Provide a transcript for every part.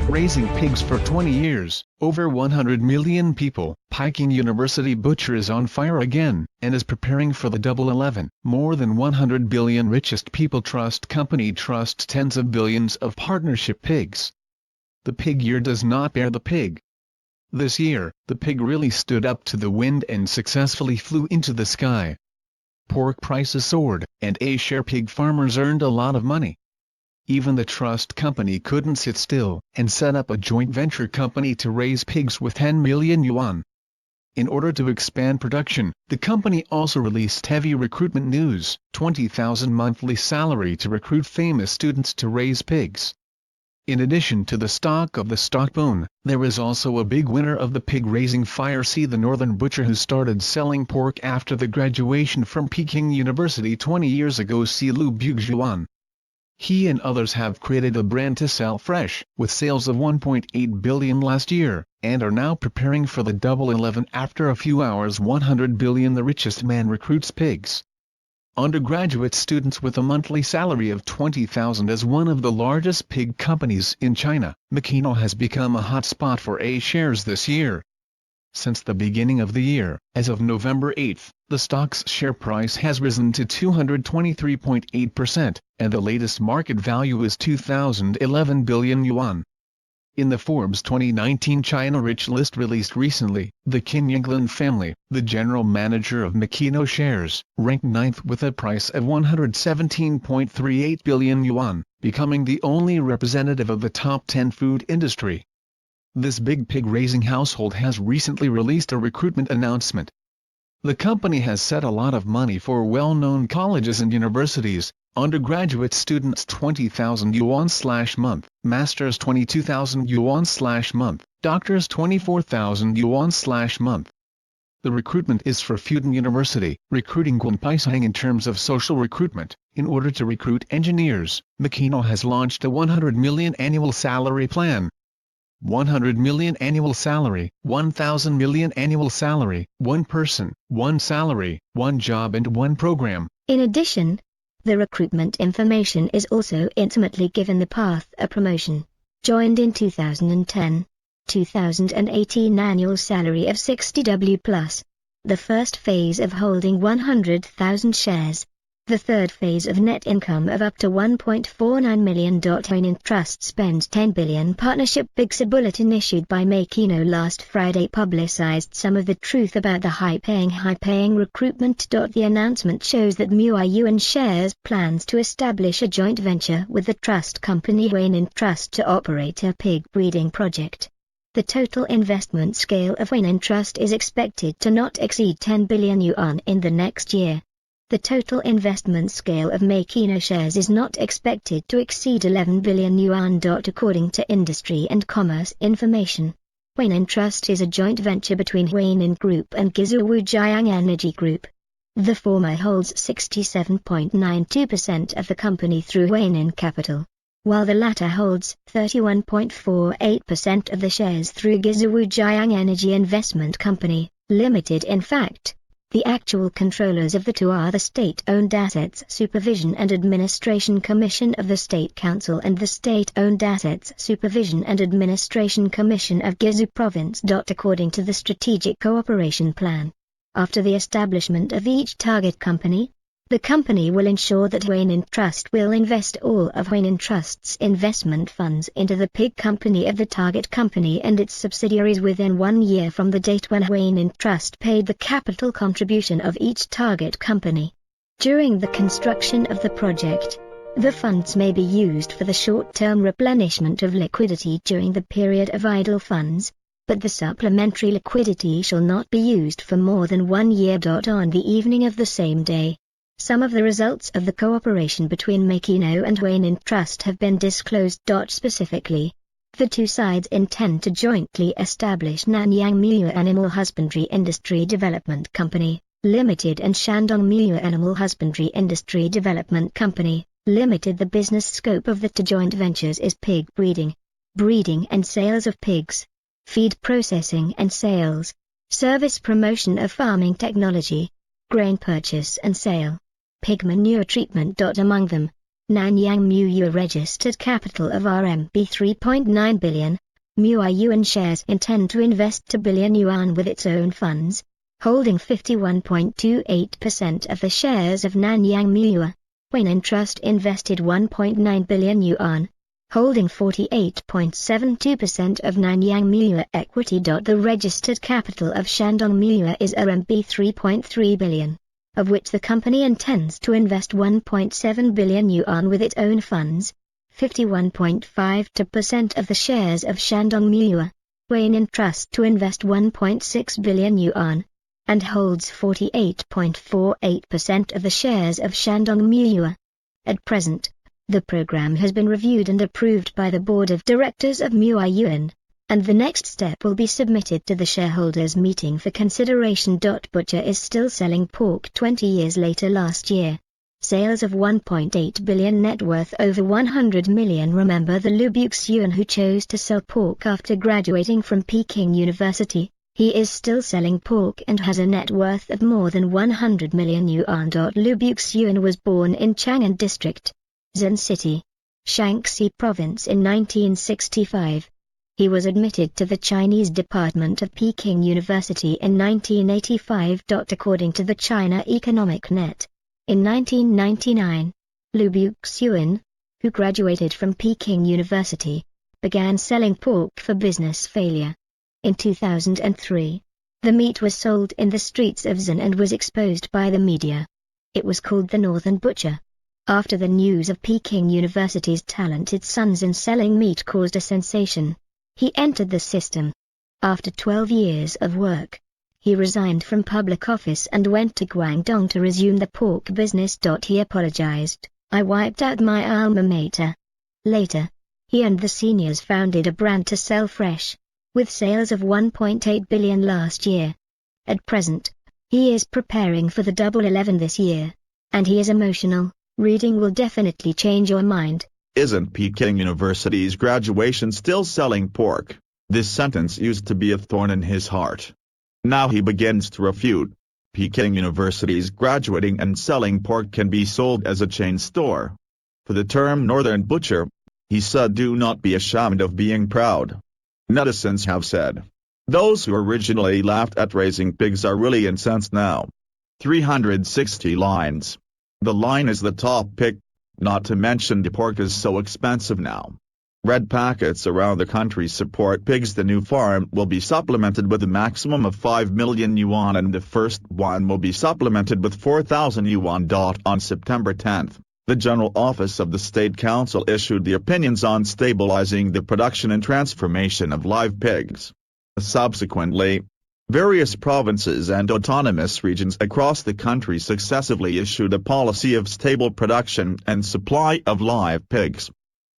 raising pigs for 20 years, over 100 million people. Peking University butcher is on fire again, and is preparing for the Double 11. More than 100 billion richest people trust company trusts tens of billions of partnership pigs. The pig year does not bear the pig. This year, the pig really stood up to the wind and successfully flew into the sky. Pork prices soared, and A-share pig farmers earned a lot of money. Even the trust company couldn't sit still, and set up a joint venture company to raise pigs with 10 million yuan. In order to expand production, the company also released heavy recruitment news, 20,000 monthly salary to recruit famous students to raise pigs. In addition to the stock of the stock boom, there is also a big winner of the pig-raising fire. See the northern butcher who started selling pork after the graduation from Peking University 20 years ago. See Lu Bugjuan. He and others have created a brand to sell fresh, with sales of 1.8 billion last year, and are now preparing for the Double 11. After a few hours, 100 billion. The richest man recruits pigs. Undergraduate students with a monthly salary of 20,000. As one of the largest pig companies in China, Makino has become a hot spot for A-shares this year. Since the beginning of the year, as of November 8, the stock's share price has risen to 223.8%, and the latest market value is 2,011 billion yuan. In the Forbes 2019 China Rich list released recently, the Qin Yinglan family, the general manager of Makino shares, ranked 9th with a price of 117.38 billion yuan, becoming the only representative of the top 10 food industry. This big pig-raising household has recently released a recruitment announcement. The company has set a lot of money for well-known colleges and universities, undergraduate students 20,000 yuan/month, masters 22,000 yuan/month, doctors 24,000 yuan/month. The recruitment is for Fudan University, recruiting Guanpaisang in terms of social recruitment. In order to recruit engineers, Makino has launched a 100 million annual salary plan. 100 million annual salary, 1,000 million annual salary, one person, one salary, one job and one program. In addition, the recruitment information is also intimately given the path of promotion. Joined in 2010, 2018 annual salary of 60W plus. The first phase of holding 100,000 shares. The third phase of net income of up to 1.49 million. Huinin Trust spends 10 billion. Partnership Bigsa bulletin issued by Makino last Friday publicized some of the truth about the high-paying recruitment. The announcement shows that Huinin shares plans to establish a joint venture with the trust company Huinin Trust to operate a pig breeding project. The total investment scale of Huinin Trust is expected to not exceed 10 billion yuan in the next year. The total investment scale of Makino shares is not expected to exceed 11 billion yuan. According to Industry and Commerce information, Huinin Trust is a joint venture between Huinin Group and Guizhou Jiang Energy Group. The former holds 67.92% of the company through Huinin Capital, while the latter holds 31.48% of the shares through Guizhou Jiang Energy Investment Company, Limited. In fact, the actual controllers of the two are the State-Owned Assets Supervision and Administration Commission of the State Council and the State-Owned Assets Supervision and Administration Commission of Guizhou Province. According to the Strategic Cooperation Plan, after the establishment of each target company, the company will ensure that Huinin Trust will invest all of Huinin Trust's investment funds into the pig company of the target company and its subsidiaries within 1 year from the date when Huinin Trust paid the capital contribution of each target company. During the construction of the project, the funds may be used for the short-term replenishment of liquidity during the period of idle funds, but the supplementary liquidity shall not be used for more than 1 year. On the evening of the same day, some of the results of the cooperation between Makino and Huinin Trust have been disclosed. Specifically, the two sides intend to jointly establish Nanyang Miyu Animal Husbandry Industry Development Company, Limited and Shandong Miyu Animal Husbandry Industry Development Company, Limited. The business scope of the two joint ventures is pig breeding and sales of pigs, feed processing and sales, service promotion of farming technology, grain purchase and sale, pig manure treatment. Among them, Nanyang Muya registered capital of RMB 3.9 billion. Muya Yuan shares intend to invest 2 billion yuan with its own funds, holding 51.28% of the shares of Nanyang Muya. Weinan Trust invested 1.9 billion yuan, holding 48.72% of Nanyang Muya equity. The registered capital of Shandong Muya is RMB 3.3 billion, of which the company intends to invest 1.7 billion yuan with its own funds, 51.52% of the shares of Shandong Muya. Weinan Trust to invest 1.6 billion yuan, and holds 48.48% of the shares of Shandong Muya. At present, the program has been reviewed and approved by the board of directors of Muya Yuan, and the next step will be submitted to the shareholders meeting for consideration. Butcher is still selling pork 20 years later. Last year, sales of 1.8 billion, net worth over 100 million. Remember the Liu Yuan who chose to sell pork after graduating from Peking University? He is still selling pork and has a net worth of more than 100 million yuan. Liu Yuan was born in Chang'an District, Zhen City, Shaanxi Province in 1965. He was admitted to the Chinese Department of Peking University in 1985. According to the China Economic Net, in 1999, Liu Yuan, who graduated from Peking University, began selling pork for business failure. In 2003, the meat was sold in the streets of Zhen and was exposed by the media. It was called the Northern Butcher, after the news of Peking University's talented sons in selling meat caused a sensation. He entered the system. After 12 years of work, he resigned from public office and went to Guangdong to resume the pork business. He apologized, "I wiped out my alma mater." Later, he and the seniors founded a brand to sell fresh, with sales of 1.8 billion last year. At present, he is preparing for the Double 11 this year, and he is emotional. Reading will definitely change your mind. Isn't Peking University's graduation still selling pork? This sentence used to be a thorn in his heart. Now he begins to refute. Peking University's graduating and selling pork can be sold as a chain store. For the term Northern Butcher, he said, "Do not be ashamed of being proud." Netizens have said, those who originally laughed at raising pigs are really incensed now. 360 lines. The line is the top pick, not to mention the pork is so expensive now. Red packets around the country support pigs. The new farm will be supplemented with a maximum of 5 million yuan and the first one will be supplemented with 4,000 yuan. On September 10, the General Office of the State Council issued the opinions on stabilizing the production and transformation of live pigs. Subsequently, various provinces and autonomous regions across the country successively issued a policy of stable production and supply of live pigs.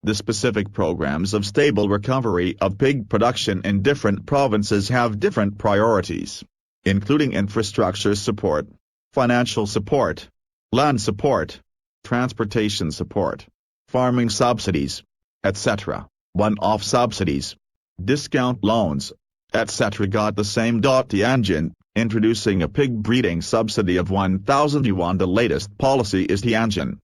The specific programs of stable recovery of pig production in different provinces have different priorities, including infrastructure support, financial support, land support, transportation support, farming subsidies, etc., one-off subsidies, discount loans, etc. Got the same. Tianjin, introducing a pig breeding subsidy of 1,000 yuan. The latest policy is Tianjin.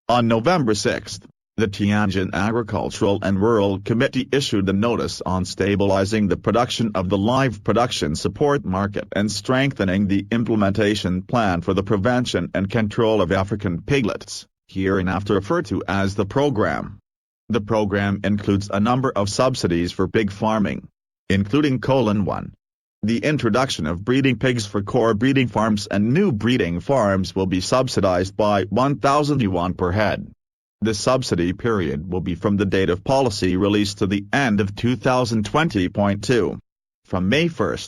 On November 6, the Tianjin Agricultural and Rural Committee issued a notice on stabilizing the production of the live production support market and strengthening the implementation plan for the prevention and control of African piglets, hereinafter referred to as the program. The program includes a number of subsidies for pig farming, including: 1. The introduction of breeding pigs for core breeding farms and new breeding farms will be subsidized by 1,000 yuan per head. The subsidy period will be from the date of policy release to the end of 2020.2. From May 1,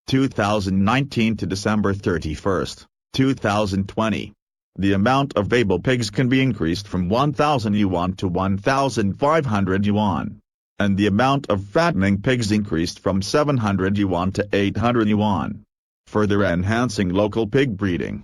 2019 to December 31, 2020. The amount of available pigs can be increased from 1,000 yuan to 1,500 yuan, and the amount of fattening pigs increased from 700 yuan to 800 yuan, further enhancing local pig breeding.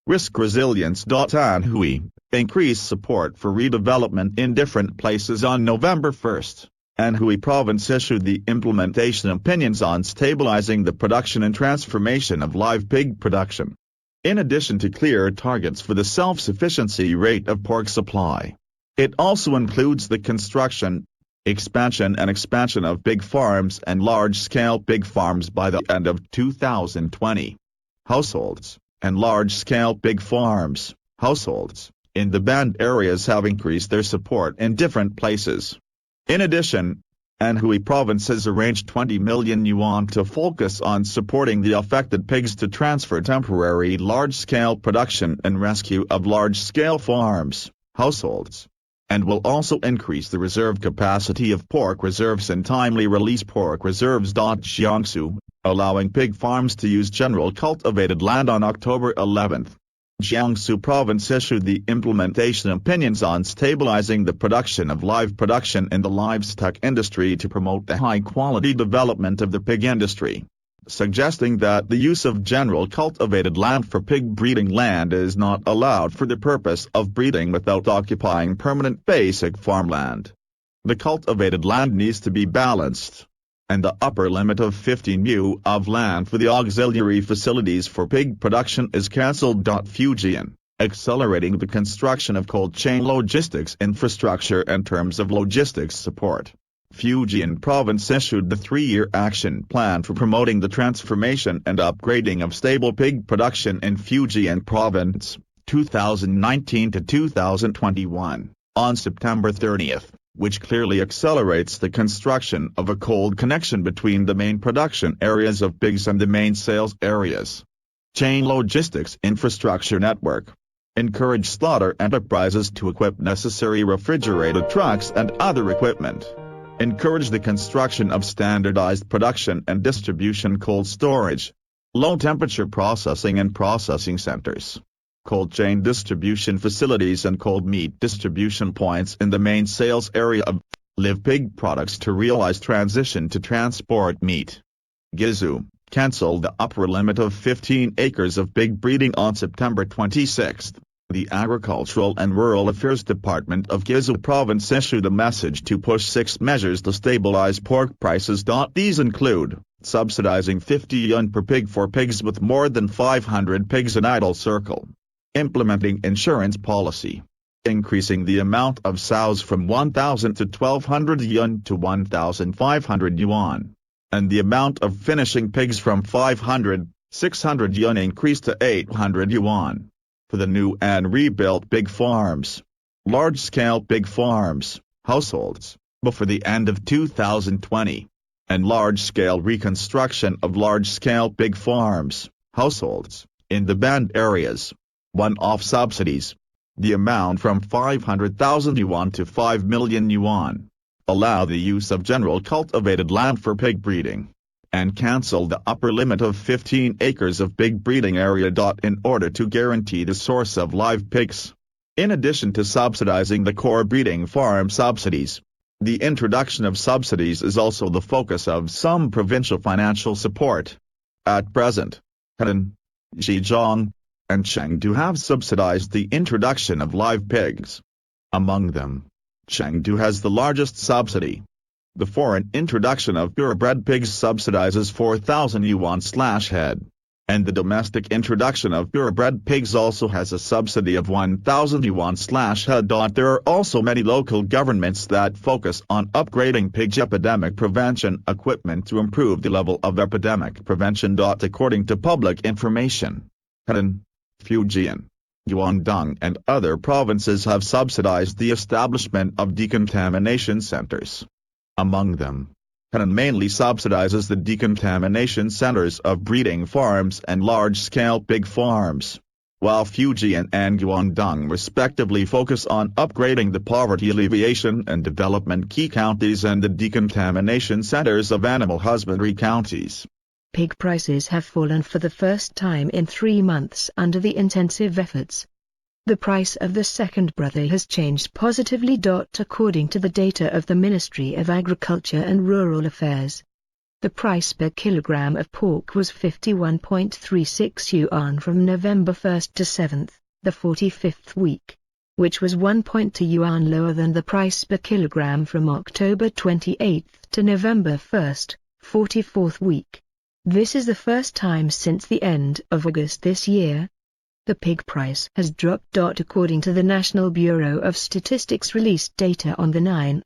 Risk resilience. Anhui, increased support for redevelopment in different places. On November 1, Anhui Province issued the implementation opinions on stabilizing the production and transformation of live pig production, in addition to clear targets for the self-sufficiency rate of pork supply. It also includes the construction, expansion of big farms and large-scale pig farms by the end of 2020. Households and large-scale pig farms, households, in the banned areas have increased their support in different places. In addition, Anhui province has arranged 20 million yuan to focus on supporting the affected pigs to transfer temporary large-scale production and rescue of large-scale farms, households, and will also increase the reserve capacity of pork reserves and timely release pork reserves. Jiangsu, allowing pig farms to use general cultivated land on October 11. Jiangsu province issued the implementation opinions on stabilizing the production of live production in the livestock industry to promote the high-quality development of the pig industry, suggesting that the use of general cultivated land for pig breeding land is not allowed for the purpose of breeding without occupying permanent basic farmland. The cultivated land needs to be balanced, and the upper limit of 15 mu of land for the auxiliary facilities for pig production is cancelled. Fujian, accelerating the construction of cold chain logistics infrastructure and terms of logistics support. Fujian province issued the 3-year action plan for promoting the transformation and upgrading of stable pig production in Fujian province, 2019 to 2021, on September 30. Which clearly accelerates the construction of a cold connection between the main production areas of pigs and the main sales areas. Chain logistics infrastructure network. Encourage slaughter enterprises to equip necessary refrigerated trucks and other equipment. Encourage the construction of standardized production and distribution cold storage, low-temperature processing and processing centers, cold chain distribution facilities and cold meat distribution points in the main sales area of live pig products to realize transition to transport meat. Guizhou, cancel the upper limit of 15 acres of pig breeding on September 26. The Agricultural and Rural Affairs Department of Guizhou Province issued a message to push 6 measures to stabilize pork prices. These include subsidizing 50 yuan per pig for pigs with more than 500 pigs in idle circle, implementing insurance policy, increasing the amount of sows from 1,000 to 1,200 yuan to 1,500 yuan, and the amount of finishing pigs from 500-600 yuan increased to 800 yuan. For the new and rebuilt pig farms, large-scale pig farms, households, before the end of 2020, and large-scale reconstruction of large-scale pig farms, households, in the banned areas. One-off subsidies, the amount from 500,000 yuan to 5 million yuan, allow the use of general cultivated land for pig breeding, and cancel the upper limit of 15 acres of pig breeding area. In order to guarantee the source of live pigs. In addition to subsidizing the core breeding farm subsidies, the introduction of subsidies is also the focus of some provincial financial support. At present, Henan, Zhejiang, and Chengdu have subsidized the introduction of live pigs. Among them, Chengdu has the largest subsidy. The foreign introduction of purebred pigs subsidizes 4,000 yuan/head, and the domestic introduction of purebred pigs also has a subsidy of 1,000 yuan/head. There are also many local governments that focus on upgrading pig epidemic prevention equipment to improve the level of epidemic prevention. According to public information, Henan, Fujian, Guangdong and other provinces have subsidized the establishment of decontamination centers. Among them, Henan mainly subsidizes the decontamination centers of breeding farms and large-scale pig farms, while Fujian and Guangdong respectively focus on upgrading the poverty alleviation and development key counties and the decontamination centers of animal husbandry counties. Pig prices have fallen for the first time in 3 months under the intensive efforts. The price of the second brother has changed positively. According to the data of the Ministry of Agriculture and Rural Affairs, the price per kilogram of pork was 51.36 yuan from November 1 to 7, the 45th week, which was 1.2 yuan lower than the price per kilogram from October 28 to November 1, 44th week. This is the first time since the end of August this year. The pig price has dropped. According to the National Bureau of Statistics released data on the 9th.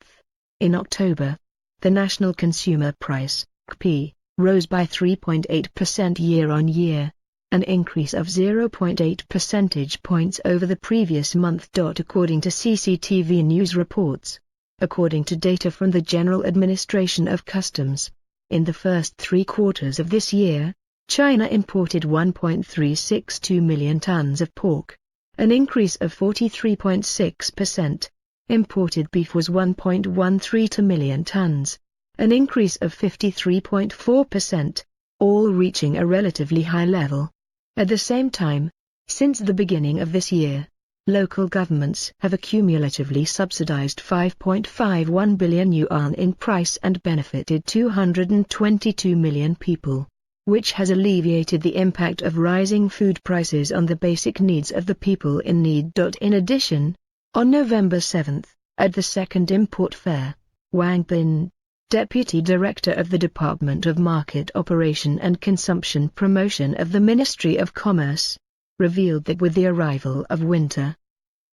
In October, the National Consumer Price, CPI, rose by 3.8% year-on-year, an increase of 0.8 percentage points over the previous month. According to CCTV News reports, according to data from the General Administration of Customs, in the first 3 quarters of this year, China imported 1.362 million tons of pork, an increase of 43.6%. Imported beef was 1.132 million tons, an increase of 53.4%, all reaching a relatively high level. At the same time, since the beginning of this year, local governments have accumulatively subsidized 5.51 billion yuan in price and benefited 222 million people, which has alleviated the impact of rising food prices on the basic needs of the people in need. In addition, on November 7, at the second import fair, Wang Bin, Deputy Director of the Department of Market Operation and Consumption Promotion of the Ministry of Commerce, revealed that with the arrival of winter,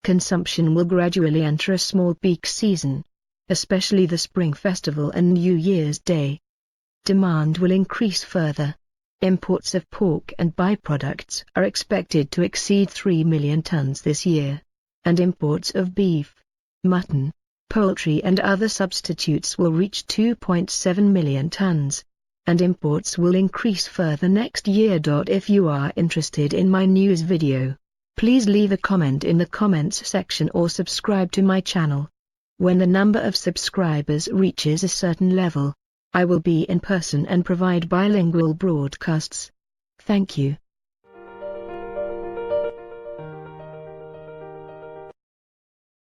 consumption will gradually enter a small peak season, especially the Spring Festival and New Year's Day. Demand will increase further. Imports of pork and byproducts are expected to exceed 3 million tons this year, and imports of beef, mutton, poultry and other substitutes will reach 2.7 million tons, and imports will increase further next year. If you are interested in my news video, please leave a comment in the comments section or subscribe to my channel. When the number of subscribers reaches a certain level, I will be in person and provide bilingual broadcasts. Thank you.